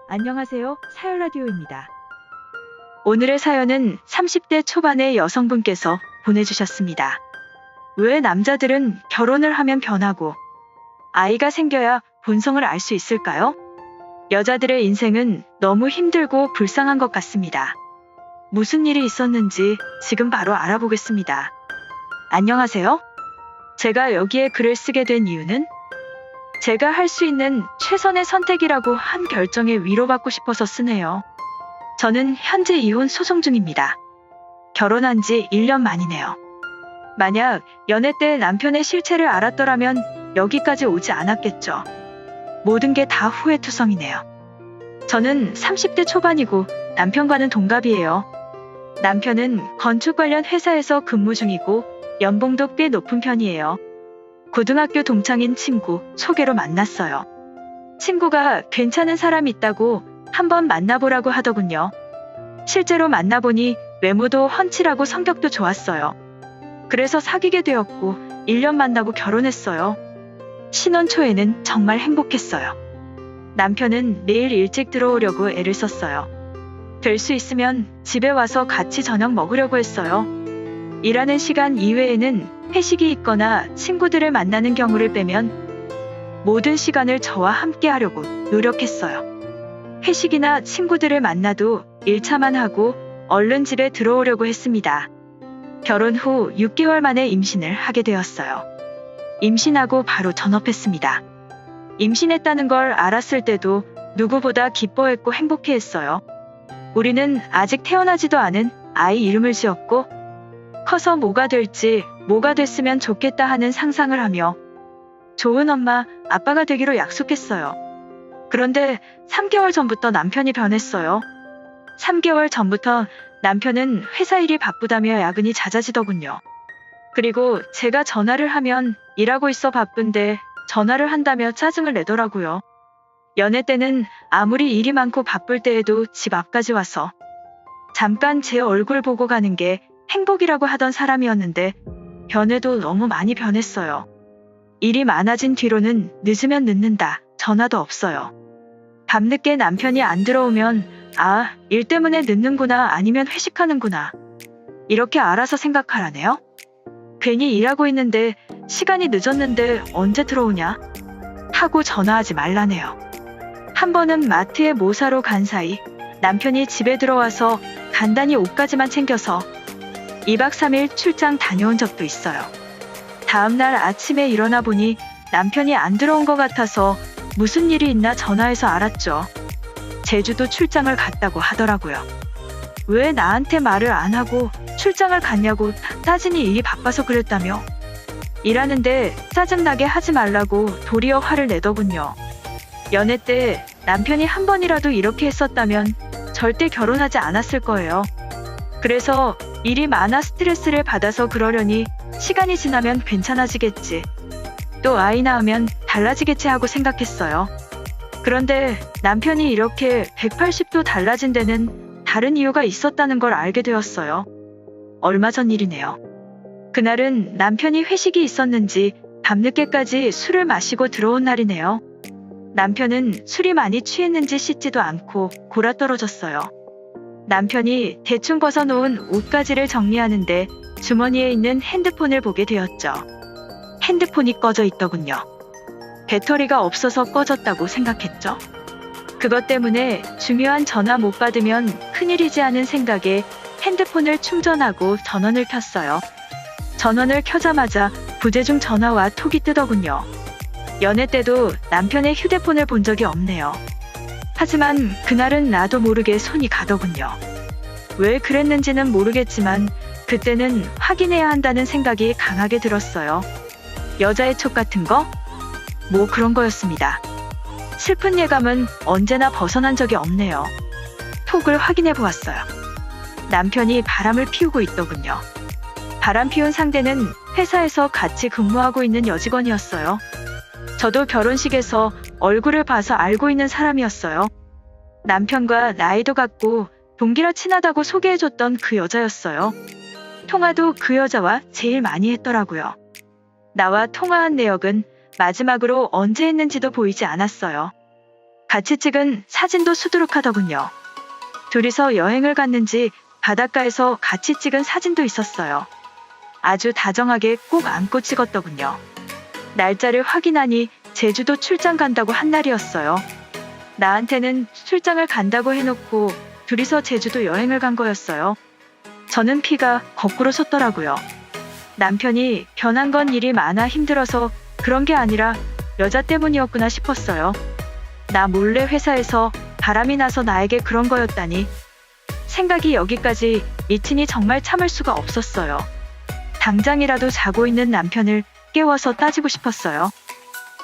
안녕하세요. 사연라디오입니다. 오늘의 사연은 30대 초반의 여성분께서 보내주셨습니다. 왜 남자들은 결혼을 하면 변하고 아이가 생겨야 본성을 알 수 있을까요? 여자들의 인생은 너무 힘들고 불쌍한 것 같습니다. 무슨 일이 있었는지 지금 바로 알아보겠습니다. 안녕하세요. 제가 여기에 글을 쓰게 된 이유는 제가 할 수 있는 최선의 선택이라고 한 결정에 위로받고 싶어서 쓰네요. 저는 현재 이혼 소송 중입니다. 결혼한 지 1년 만이네요. 만약 연애 때 남편의 실체를 알았더라면 여기까지 오지 않았겠죠. 모든 게 다 후회투성이네요. 저는 30대 초반이고 남편과는 동갑이에요. 남편은 건축 관련 회사에서 근무 중이고 연봉도 꽤 높은 편이에요. 고등학교 동창인 친구 소개로 만났어요. 친구가 괜찮은 사람 있다고 한번 만나보라고 하더군요. 실제로 만나보니 외모도 훤칠하고 성격도 좋았어요. 그래서 사귀게 되었고 1년 만나고 결혼했어요. 신혼 초에는 정말 행복했어요. 남편은 내일 일찍 들어오려고 애를 썼어요. 될 수 있으면 집에 와서 같이 저녁 먹으려고 했어요. 일하는 시간 이외에는 회식이 있거나 친구들을 만나는 경우를 빼면 모든 시간을 저와 함께 하려고 노력했어요. 회식이나 친구들을 만나도 1차만 하고 얼른 집에 들어오려고 했습니다. 결혼 후 6개월 만에 임신을 하게 되었어요. 임신하고 바로 전업했습니다. 임신했다는 걸 알았을 때도 누구보다 기뻐했고 행복해했어요. 우리는 아직 태어나지도 않은 아이 이름을 지었고 커서 뭐가 될지 뭐가 됐으면 좋겠다 하는 상상을 하며 좋은 엄마, 아빠가 되기로 약속했어요. 그런데 3개월 전부터 남편이 변했어요. 3개월 전부터 남편은 회사 일이 바쁘다며 야근이 잦아지더군요. 그리고 제가 전화를 하면 일하고 있어 바쁜데 전화를 한다며 짜증을 내더라고요. 연애 때는 아무리 일이 많고 바쁠 때에도 집 앞까지 와서 잠깐 제 얼굴 보고 가는 게 행복이라고 하던 사람이었는데 변해도 너무 많이 변했어요. 일이 많아진 뒤로는 늦으면 늦는다, 전화도 없어요. 밤늦게 남편이 안 들어오면 아, 일 때문에 늦는구나 아니면 회식하는구나 이렇게 알아서 생각하라네요. 괜히 일하고 있는데 시간이 늦었는데 언제 들어오냐 하고 전화하지 말라네요. 한 번은 마트에 뭐 사러 간 사이 남편이 집에 들어와서 간단히 옷까지만 챙겨서 2박 3일 출장 다녀온 적도 있어요. 다음날 아침에 일어나 보니 남편이 안 들어온 것 같아서 무슨 일이 있나 전화해서 알았죠. 제주도 출장을 갔다고 하더라고요. 왜 나한테 말을 안 하고 출장을 갔냐고 따지니 일이 바빠서 그랬다며. 일하는데 짜증나게 하지 말라고 도리어 화를 내더군요. 연애 때 남편이 한 번이라도 이렇게 했었다면 절대 결혼하지 않았을 거예요. 그래서 일이 많아 스트레스를 받아서 그러려니 시간이 지나면 괜찮아지겠지. 또 아이 낳으면 달라지겠지 하고 생각했어요. 그런데 남편이 이렇게 180도 달라진 데는 다른 이유가 있었다는 걸 알게 되었어요. 얼마 전 일이네요. 그날은 남편이 회식이 있었는지 밤늦게까지 술을 마시고 들어온 날이네요. 남편은 술이 많이 취했는지 씻지도 않고 골아떨어졌어요. 남편이 대충 벗어놓은 옷가지를 정리하는데 주머니에 있는 핸드폰을 보게 되었죠. 핸드폰이 꺼져 있더군요. 배터리가 없어서 꺼졌다고 생각했죠. 그것 때문에 중요한 전화 못 받으면 큰일이지 하는 생각에 핸드폰을 충전하고 전원을 켰어요. 전원을 켜자마자 부재중 전화와 톡이 뜨더군요. 연애 때도 남편의 휴대폰을 본 적이 없네요. 하지만 그날은 나도 모르게 손이 가더군요. 왜 그랬는지는 모르겠지만 그때는 확인해야 한다는 생각이 강하게 들었어요. 여자의 촉 같은 거? 뭐 그런 거였습니다. 슬픈 예감은 언제나 벗어난 적이 없네요. 톡을 확인해 보았어요. 남편이 바람을 피우고 있더군요. 바람 피운 상대는 회사에서 같이 근무하고 있는 여직원이었어요. 저도 결혼식에서 얼굴을 봐서 알고 있는 사람이었어요. 남편과 나이도 같고 동기라 친하다고 소개해줬던 그 여자였어요. 통화도 그 여자와 제일 많이 했더라고요. 나와 통화한 내역은 마지막으로 언제 했는지도 보이지 않았어요. 같이 찍은 사진도 수두룩하더군요. 둘이서 여행을 갔는지 바닷가에서 같이 찍은 사진도 있었어요. 아주 다정하게 꼭 안고 찍었더군요. 날짜를 확인하니 제주도 출장 간다고 한 날이었어요. 나한테는 출장을 간다고 해놓고 둘이서 제주도 여행을 간 거였어요. 저는 피가 거꾸로 솟더라고요. 남편이 변한 건 일이 많아 힘들어서 그런 게 아니라 여자 때문이었구나 싶었어요. 나 몰래 회사에서 바람이 나서 나에게 그런 거였다니. 생각이 여기까지 미치니 정말 참을 수가 없었어요. 당장이라도 자고 있는 남편을 깨워서 따지고 싶었어요.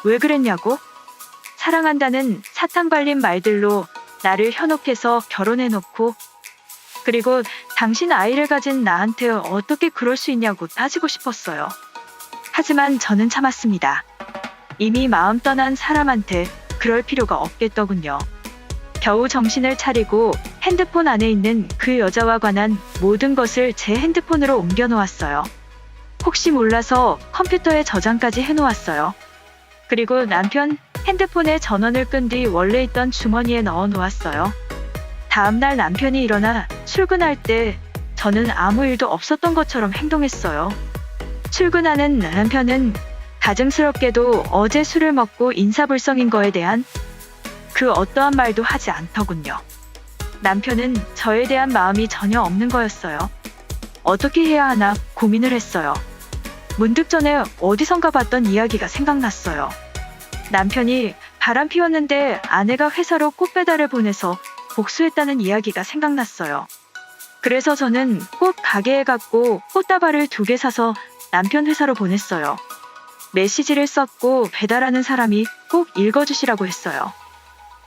왜 그랬냐고? 사랑한다는 사탕 발린 말들로 나를 현혹해서 결혼해놓고, 그리고 당신 아이를 가진 나한테 어떻게 그럴 수 있냐고 따지고 싶었어요. 하지만 저는 참았습니다. 이미 마음 떠난 사람한테 그럴 필요가 없겠더군요. 겨우 정신을 차리고 핸드폰 안에 있는 그 여자와 관한 모든 것을 제 핸드폰으로 옮겨 놓았어요. 혹시 몰라서 컴퓨터에 저장까지 해놓았어요. 그리고 남편 핸드폰에 전원을 끈 뒤 원래 있던 주머니에 넣어 놓았어요. 다음날 남편이 일어나 출근할 때 저는 아무 일도 없었던 것처럼 행동했어요. 출근하는 남편은 가증스럽게도 어제 술을 먹고 인사불성인 거에 대한 그 어떠한 말도 하지 않더군요. 남편은 저에 대한 마음이 전혀 없는 거였어요. 어떻게 해야 하나 고민을 했어요. 문득 전에 어디선가 봤던 이야기가 생각났어요. 남편이 바람 피웠는데 아내가 회사로 꽃 배달을 보내서 복수했다는 이야기가 생각났어요. 그래서 저는 꽃 가게에 갔고 꽃다발을 2개 사서 남편 회사로 보냈어요. 메시지를 썼고 배달하는 사람이 꼭 읽어주시라고 했어요.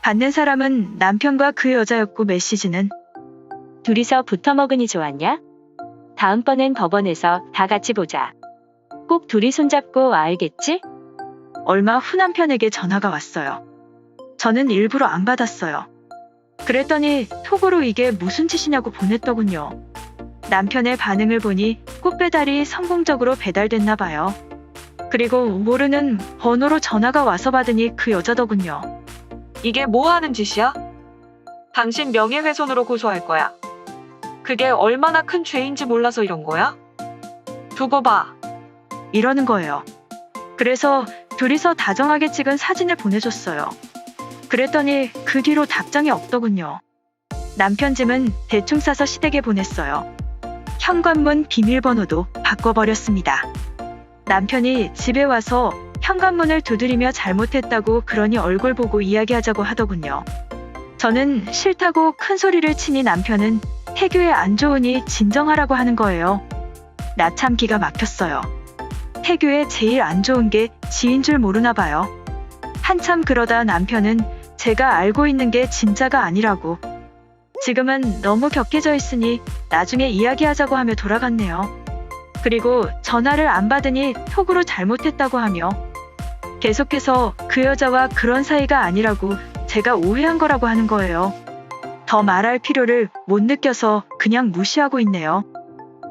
받는 사람은 남편과 그 여자였고 메시지는 둘이서 붙어 먹으니 좋았냐? 다음번엔 법원에서 다 같이 보자. 꼭 둘이 손잡고 알겠지? 얼마 후 남편에게 전화가 왔어요. 저는 일부러 안 받았어요. 그랬더니 톡으로 이게 무슨 짓이냐고 보냈더군요. 남편의 반응을 보니 꽃 배달이 성공적으로 배달됐나 봐요. 그리고 모르는 번호로 전화가 와서 받으니 그 여자더군요. 이게 뭐 하는 짓이야? 당신 명예훼손으로 고소할 거야. 그게 얼마나 큰 죄인지 몰라서 이런 거야? 두고 봐. 이러는 거예요. 그래서 둘이서 다정하게 찍은 사진을 보내줬어요. 그랬더니 그 뒤로 답장이 없더군요. 남편 짐은 대충 싸서 시댁에 보냈어요. 현관문 비밀번호도 바꿔버렸습니다. 남편이 집에 와서 현관문을 두드리며 잘못했다고 그러니 얼굴 보고 이야기하자고 하더군요. 저는 싫다고 큰 소리를 치니 남편은 태교에 안 좋으니 진정하라고 하는 거예요. 나 참 기가 막혔어요. 태교에 제일 안 좋은 게 지인 줄 모르나 봐요. 한참 그러다 남편은 제가 알고 있는 게 진짜가 아니라고, 지금은 너무 격해져 있으니 나중에 이야기하자고 하며 돌아갔네요. 그리고 전화를 안 받으니 톡으로 잘못했다고 하며 계속해서 그 여자와 그런 사이가 아니라고 제가 오해한 거라고 하는 거예요. 더 말할 필요를 못 느껴서 그냥 무시하고 있네요.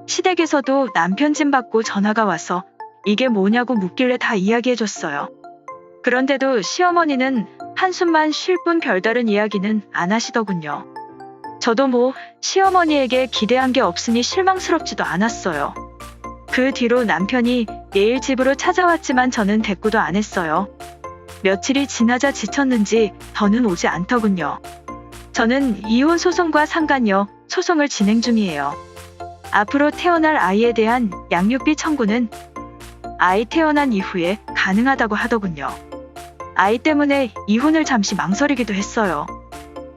시댁에서도 남편 짐 받고 전화가 와서 이게 뭐냐고 묻길래 다 이야기해줬어요. 그런데도 시어머니는 한숨만 쉴 뿐 별다른 이야기는 안 하시더군요. 저도 뭐 시어머니에게 기대한 게 없으니 실망스럽지도 않았어요. 그 뒤로 남편이 내일 집으로 찾아왔지만 저는 대꾸도 안 했어요. 며칠이 지나자 지쳤는지 더는 오지 않더군요. 저는 이혼 소송과 상간녀 소송을 진행 중이에요. 앞으로 태어날 아이에 대한 양육비 청구는 아이 태어난 이후에 가능하다고 하더군요. 아이 때문에 이혼을 잠시 망설이기도 했어요.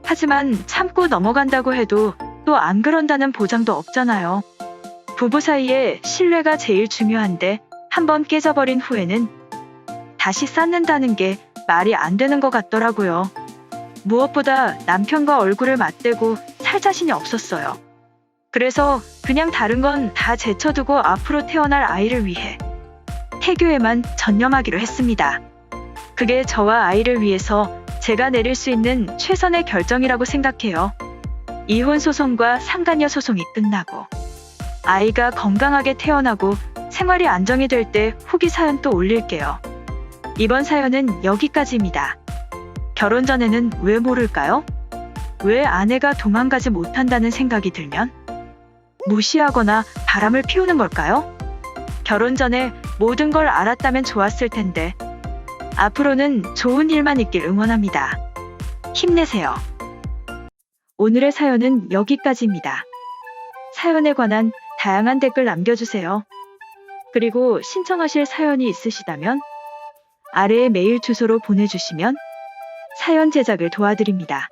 하지만 참고 넘어간다고 해도 또 안 그런다는 보장도 없잖아요. 부부 사이에 신뢰가 제일 중요한데 한번 깨져버린 후에는 다시 쌓는다는 게 말이 안 되는 것 같더라고요. 무엇보다 남편과 얼굴을 맞대고 살 자신이 없었어요. 그래서 그냥 다른 건 다 제쳐두고 앞으로 태어날 아이를 위해 태교에만 전념하기로 했습니다. 그게 저와 아이를 위해서 제가 내릴 수 있는 최선의 결정이라고 생각해요. 이혼 소송과 상간녀 소송이 끝나고 아이가 건강하게 태어나고 생활이 안정이 될 때 후기 사연 또 올릴게요. 이번 사연은 여기까지입니다. 결혼 전에는 왜 모를까요? 왜 아내가 도망가지 못한다는 생각이 들면? 무시하거나 바람을 피우는 걸까요? 결혼 전에 모든 걸 알았다면 좋았을 텐데. 앞으로는 좋은 일만 있길 응원합니다. 힘내세요. 오늘의 사연은 여기까지입니다. 사연에 관한 다양한 댓글 남겨주세요. 그리고 신청하실 사연이 있으시다면 아래의 메일 주소로 보내주시면 사연 제작을 도와드립니다.